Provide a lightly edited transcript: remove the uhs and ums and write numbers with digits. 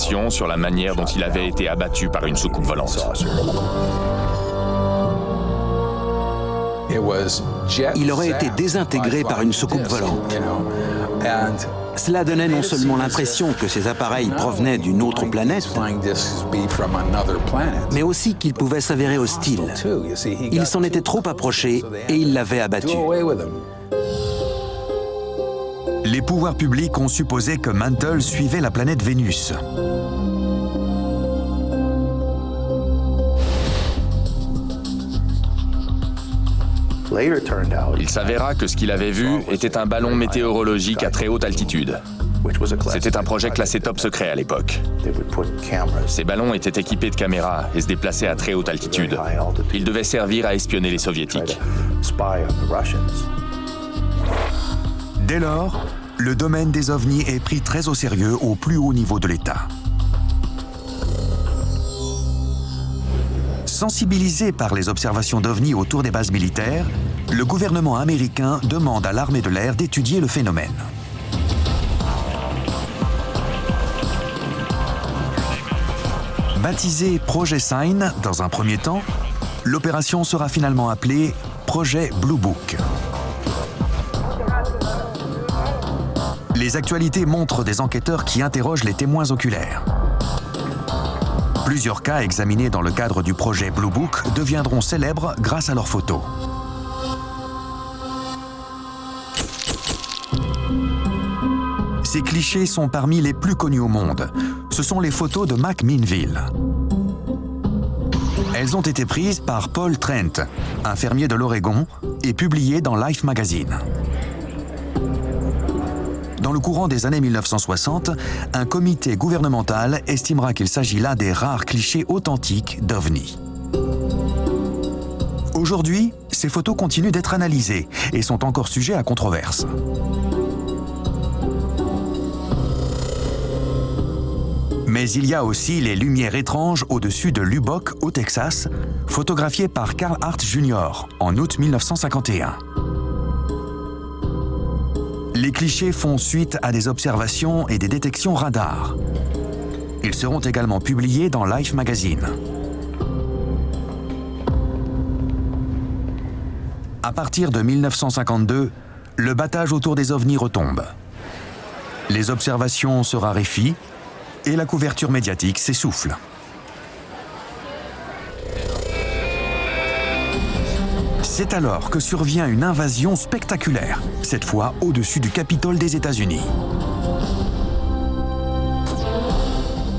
spéculation sur la manière dont il avait été abattu par une soucoupe volante. Il aurait été désintégré par une soucoupe volante. Cela donnait non seulement l'impression que ces appareils provenaient d'une autre planète, mais aussi qu'ils pouvaient s'avérer hostiles. Il s'en était trop approché et il l'avait abattu. Les pouvoirs publics ont supposé que Mantle suivait la planète Vénus. Il s'avéra que ce qu'il avait vu était un ballon météorologique à très haute altitude. C'était un projet classé top secret à l'époque. Ces ballons étaient équipés de caméras et se déplaçaient à très haute altitude. Ils devaient servir à espionner les soviétiques. Dès lors, le domaine des ovnis est pris très au sérieux au plus haut niveau de l'État. Sensibilisé par les observations d'ovnis autour des bases militaires, le gouvernement américain demande à l'armée de l'air d'étudier le phénomène. Baptisé Projet Sign dans un premier temps, l'opération sera finalement appelée Projet Blue Book. Les actualités montrent des enquêteurs qui interrogent les témoins oculaires. Plusieurs cas examinés dans le cadre du projet Blue Book deviendront célèbres grâce à leurs photos. Ces clichés sont parmi les plus connus au monde. Ce sont les photos de Mac Minville. Elles ont été prises par Paul Trent, un fermier de l'Oregon, et publiées dans Life Magazine. Dans le courant des années 1960, un comité gouvernemental estimera qu'il s'agit là des rares clichés authentiques d'OVNI. Aujourd'hui, ces photos continuent d'être analysées et sont encore sujets à controverse. Mais il y a aussi les lumières étranges au-dessus de Lubbock, au Texas, photographiées par Carl Hart Jr. en août 1951. Les clichés font suite à des observations et des détections radar. Ils seront également publiés dans Life Magazine. À partir de 1952, le battage autour des ovnis retombe. Les observations se raréfient et la couverture médiatique s'essouffle. C'est alors que survient une invasion spectaculaire, cette fois au-dessus du Capitole des États-Unis.